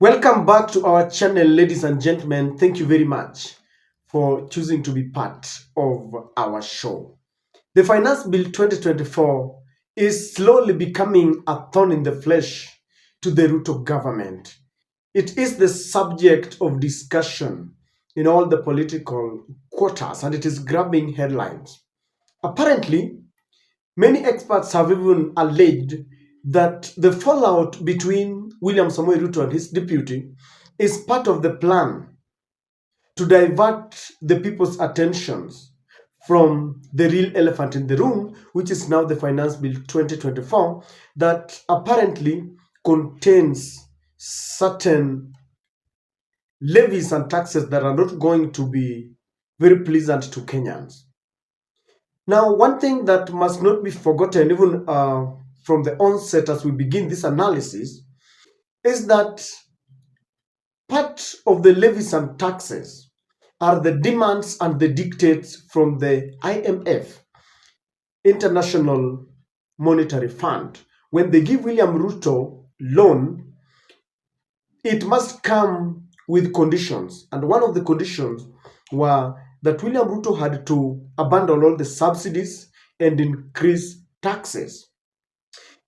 Welcome back to our channel, ladies and gentlemen. Thank you very much for choosing to be part of our show. The Finance Bill 2024 is slowly becoming a thorn in the flesh to the Ruto government. It is the subject of discussion in all the political quarters and it is grabbing headlines. Apparently, many experts have even alleged that the fallout between William Samoei Ruto and his deputy is part of the plan to divert the people's attentions from the real elephant in the room, which is now the Finance Bill 2024, that apparently contains certain levies and taxes that are not going to be very pleasant to Kenyans. Now, one thing that must not be forgotten, even from the onset as we begin this analysis, is that part of the levies and taxes are the demands and the dictates from the IMF, International Monetary Fund. When they give William Ruto loan, it must come with conditions. And one of the conditions were that William Ruto had to abandon all the subsidies and increase taxes.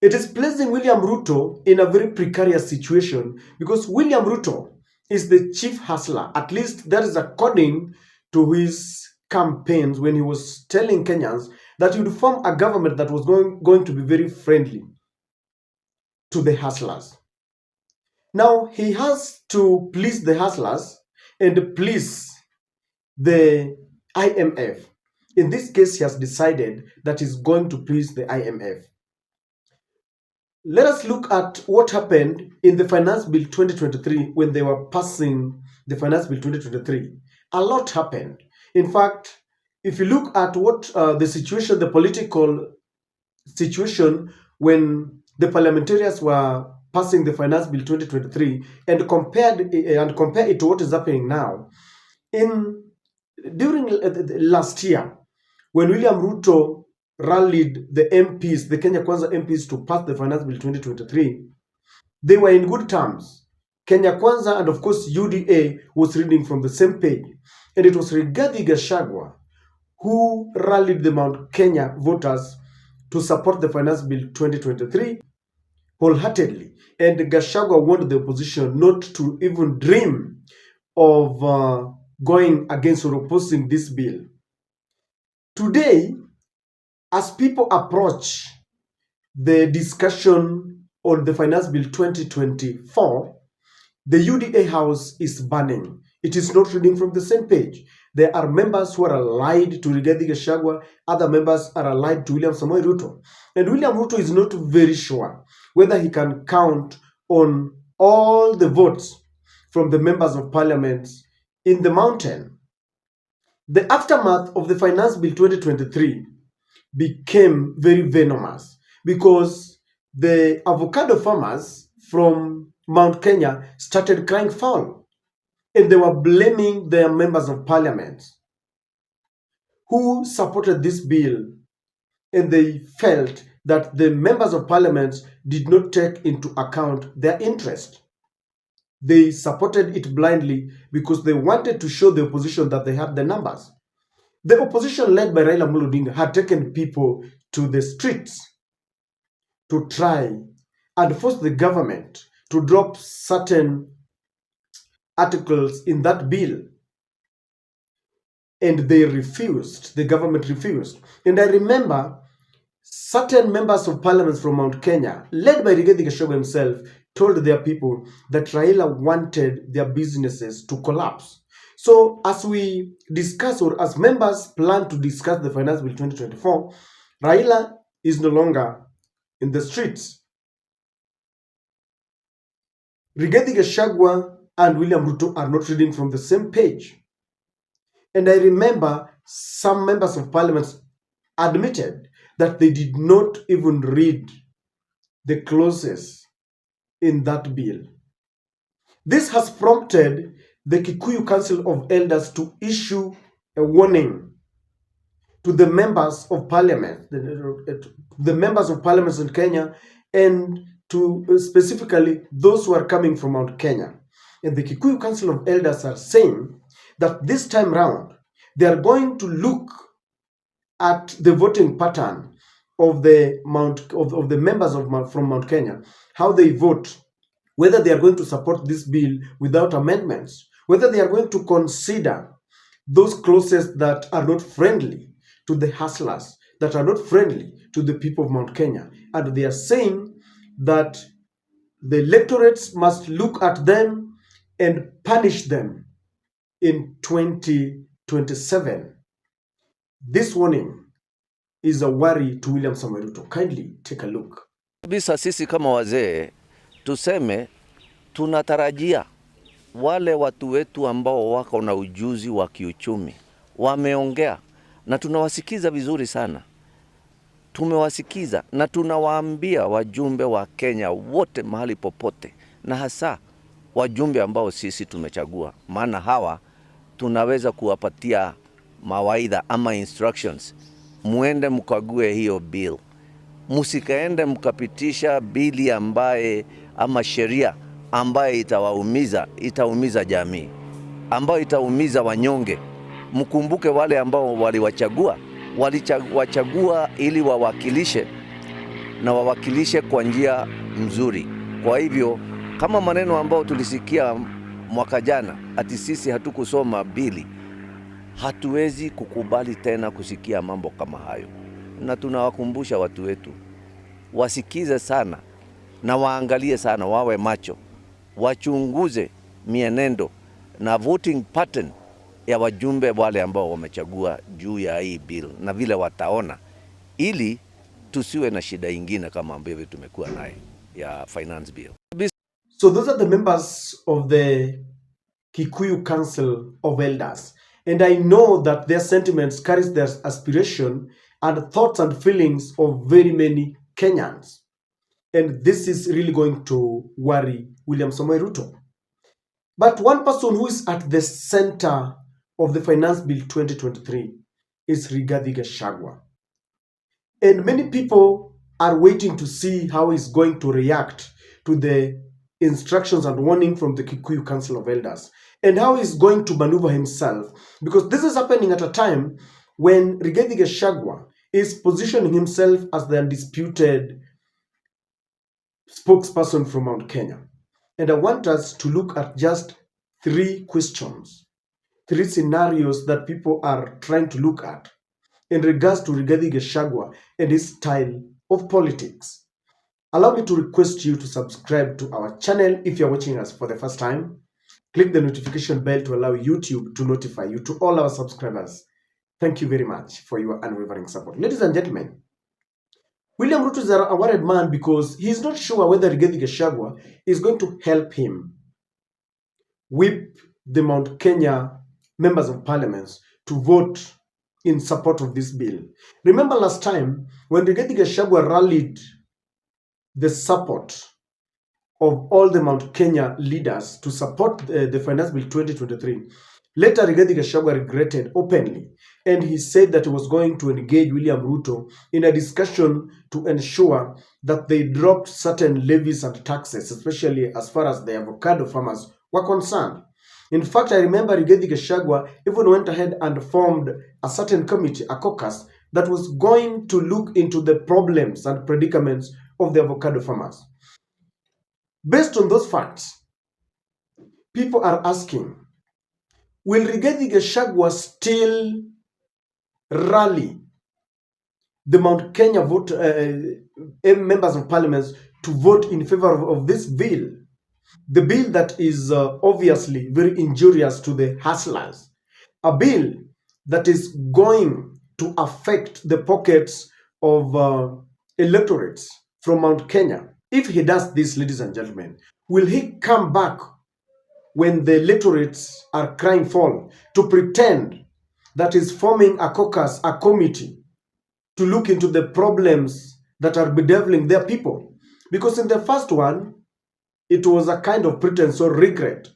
It is placing William Ruto in a very precarious situation because William Ruto is the chief hustler. At least that is according to his campaigns when he was telling Kenyans that he would form a government that was going to be very friendly to the hustlers. Now he has to please the hustlers and please the IMF. In this case, he has decided that he's going to please the IMF. Let us look at what happened in the Finance Bill 2023 when they were passing the Finance Bill 2023. A lot happened. In fact, if you look at what the situation, the political situation when the parliamentarians were passing the Finance Bill 2023 and compare it to what is happening now, during last year, when William Ruto rallied the MPs, the Kenya Kwanza MPs, to pass the Finance Bill 2023, they were in good terms. Kenya Kwanza and of course UDA was reading from the same page. And it was Rigathi Gachagua who rallied the Mount Kenya voters to support the Finance Bill 2023 wholeheartedly. And Gachagua warned the opposition not to even dream of going against or opposing this bill. Today, as people approach the discussion on the Finance Bill 2024, the UDA house is burning. It is not reading from the same page. There are members who are allied to Rigathi Gachagua, other members are allied to William Samoei Ruto. And William Ruto is not very sure whether he can count on all the votes from the members of parliament in the mountain. The aftermath of the Finance Bill 2023 became very venomous because the avocado farmers from Mount Kenya started crying foul, and they were blaming their members of parliament who supported this bill, and they felt that the members of parliament did not take into account their interest. They supported it blindly because they wanted to show the opposition that they had the numbers. The opposition led by Raila Amolo Odinga had taken people to the streets to try and force the government to drop certain articles in that bill. And they refused. The government refused. And I remember certain members of parliament from Mount Kenya, led by Rigathi Gachagua himself, told their people that Raila wanted their businesses to collapse. So as we discuss, or as members plan to discuss the Finance Bill 2024, Raila is no longer in the streets. Rigathi Gachagua and William Ruto are not reading from the same page. And I remember some members of parliament admitted that they did not even read the clauses in that bill. This has prompted the Kikuyu Council of Elders to issue a warning to the members of parliament, the members of parliament in Kenya, and to specifically those who are coming from Mount Kenya. and the Kikuyu Council of Elders are saying that this time round, they are going to look at the voting pattern of the members from Mount Kenya, how they vote, whether they are going to support this bill without amendments, whether they are going to consider those clauses that are not friendly to the hustlers, that are not friendly to the people of Mount Kenya. And they are saying that the electorates must look at them and punish them in 2027. This warning is a worry to William Samoei Ruto. Kindly take a look. Kabisa sisi kama wazee tuseme tunatarajia wale watu wetu ambao wako na ujuzi wa kiuchumi wameongea na tunawasikiza vizuri sana. Tumewasikiza na tunawaambia wajumbe wa Kenya wote mahali popote, na hasa wajumbe ambao sisi tumechagua, maana hawa tunaweza kuwapatia mawaidha ama instructions. Muende mkague hiyo bill, musikaende mkapitisha bili ambaye ama sheria ambaye itaumiza jamii, ambayo itaumiza wanyonge. Mkumbuke wale ambao waliwachagua ili wawakilishe na wawakilishe kwa njia mzuri. Kwa hivyo kama maneno ambao tulisikia mwaka jana ati sisi hatukusoma bili, hatuwezi kukubali tena kusikia mambo kama hayo. Na tunawakumbusha watu wetu wasikize sana na waangalie sana, wawe macho, wachunguze mienendo na voting pattern ya wajumbe wale ambao wamechagua juu ya hii bill na vile wataona, ili tusiwe na shida ingine kama ambavyo tumekuwa nayo ya finance bill. So those are the members of the Kikuyu Council of Elders, and I know that their sentiments carries their aspiration and thoughts and feelings of very many Kenyans, and this is really going to worry William Samoei Ruto. But one person who is at the center of the Finance Bill 2023 is Rigathi Gachagua. And many people are waiting to see how he's going to react to the instructions and warning from the Kikuyu Council of Elders, and how he's going to maneuver himself, because this is happening at a time when Rigathi Gachagua is positioning himself as the undisputed spokesperson from Mount Kenya. And I want us to look at just 3 questions, 3 scenarios that people are trying to look at in regards to Rigathi Gachagua and his style of politics. Allow me to request you to subscribe to our channel if you're watching us for the first time. Click the notification bell to allow YouTube to notify you. To all our subscribers, thank you very much for your unwavering support. Ladies and gentlemen, William Ruto is a worried man because he's not sure whether Rigathi Gachagua is going to help him whip the Mount Kenya members of parliament to vote in support of this bill. Remember last time when Rigathi Gachagua rallied the support of all the Mount Kenya leaders to support the Finance Bill 2023. Later, Rigathi Gachagua regretted openly, and he said that he was going to engage William Ruto in a discussion to ensure that they dropped certain levies and taxes, especially as far as the avocado farmers were concerned. In fact, I remember Rigathi Gachagua even went ahead and formed a certain committee, a caucus, that was going to look into the problems and predicaments of the avocado farmers. Based on those facts, people are asking, will Rigathi Gachagua still rally the Mount Kenya members of parliament to vote in favor of this bill? The bill that is obviously very injurious to the hustlers. A bill that is going to affect the pockets of electorates from Mount Kenya. If he does this, ladies and gentlemen, will he come back when the electorates are crying foul to pretend that he's forming a caucus, a committee, to look into the problems that are bedeviling their people? Because in the first one, it was a kind of pretense or regret.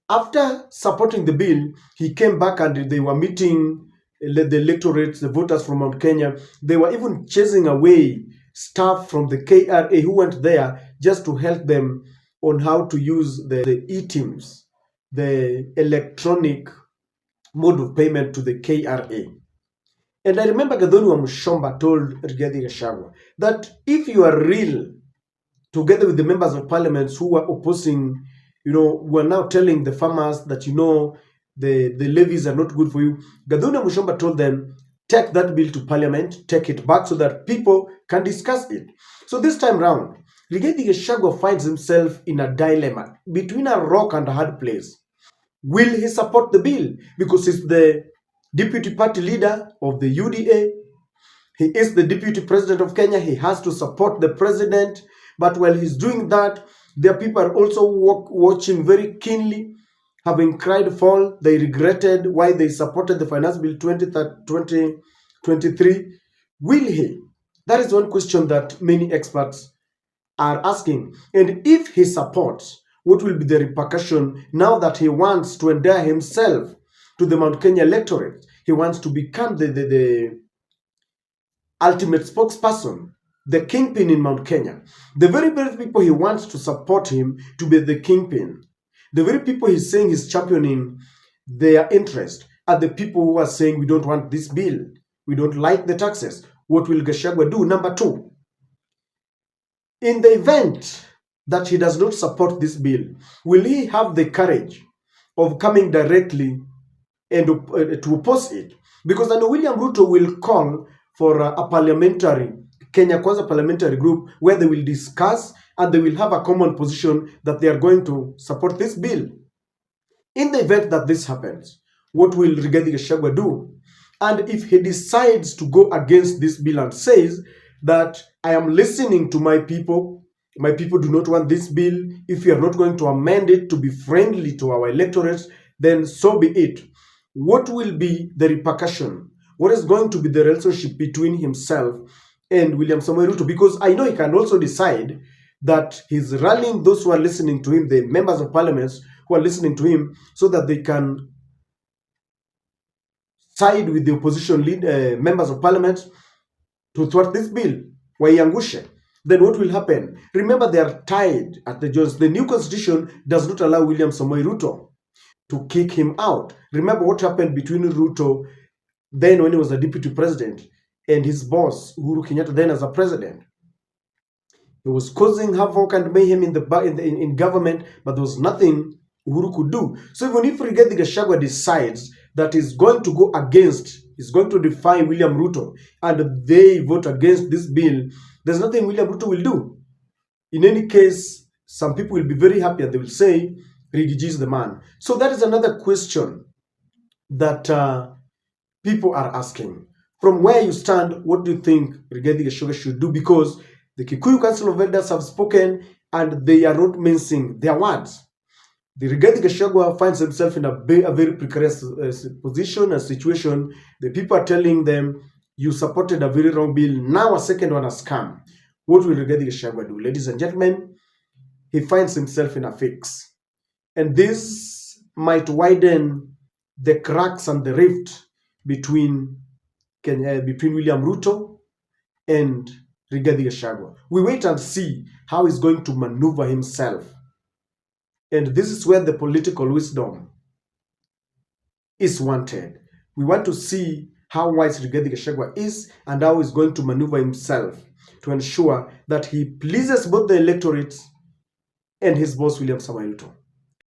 After supporting the bill, he came back and they were meeting the electorates, the voters from Mount Kenya. They were even chasing away staff from the KRA who went there just to help them on how to use the e-teams, the electronic mode of payment to the KRA. And I remember Gathoni Mushomba told Rigathi Gachagua that if you are real, together with the members of parliament who were opposing, were now telling the farmers that, the levies are not good for you, Gathoni Mushomba told them, take that bill to parliament, take it back so that people can discuss it. So this time round, Rigathi Gachagua finds himself in a dilemma between a rock and a hard place. Will he support the bill? Because he's the deputy party leader of the UDA. He is the deputy president of Kenya. He has to support the president. But while he's doing that, there are people are also watching very keenly, having cried foul. They regretted why they supported the Finance Bill 2023. Will he? That is one question that many experts are asking. And if he supports, what will be the repercussion now that he wants to endear himself to the Mount Kenya electorate? He wants to become the ultimate spokesperson, the kingpin in Mount Kenya. The very people he wants to support him to be the kingpin, the very people he's saying he's championing their interest, are the people who are saying, we don't want this bill, we don't like the taxes. What will Gachagua do? Number two, in the event that he does not support this bill, will he have the courage of coming directly and to oppose it? Because I know William Ruto will call for a parliamentary, Kenya Kwanza parliamentary group, where they will discuss and they will have a common position that they are going to support this bill. In the event that this happens, what will Rigathi Gachagua do? And if he decides to go against this bill and says that I am listening to my people do not want this bill, if you are not going to amend it to be friendly to our electorates, then so be it. What will be the repercussion? What is going to be the relationship between himself and William Samoei Ruto? Because I know he can also decide that he's rallying those who are listening to him, the members of parliament who are listening to him, so that they can side with the opposition members of parliament to thwart this bill, waiangushe. Then what will happen? Remember, they are tied at the joints. The new constitution does not allow William Samoei Ruto to kick him out. Remember what happened between Ruto then when he was a deputy president and his boss Uhuru Kenyatta then as a president. He was causing havoc and mayhem in government, but there was nothing Uhuru could do. So even if Rigathi Gachagua decides that he's going to go against, he's going to defy William Ruto, and they vote against this bill, there's nothing William Ruto will do. In any case, some people will be very happy and they will say, Rigiji is the man. So that is another question that people are asking. From where you stand, what do you think Rigathi Gachagua should do? Because the Kikuyu Council of Elders have spoken and they are not mincing their words. The Rigathi Gachagua finds himself in a very precarious position, a situation. The people are telling them, you supported a very wrong bill. Now a second one has come. What will Rigathi Gachagua do? Ladies and gentlemen, he finds himself in a fix. And this might widen the cracks and the rift between William Ruto and Rigathi Gachagua. We wait and see how he's going to maneuver himself. And this is where the political wisdom is wanted. We want to see how wise Rigathi Gachagua is and how he's going to maneuver himself to ensure that he pleases both the electorates and his boss William Samoei Ruto.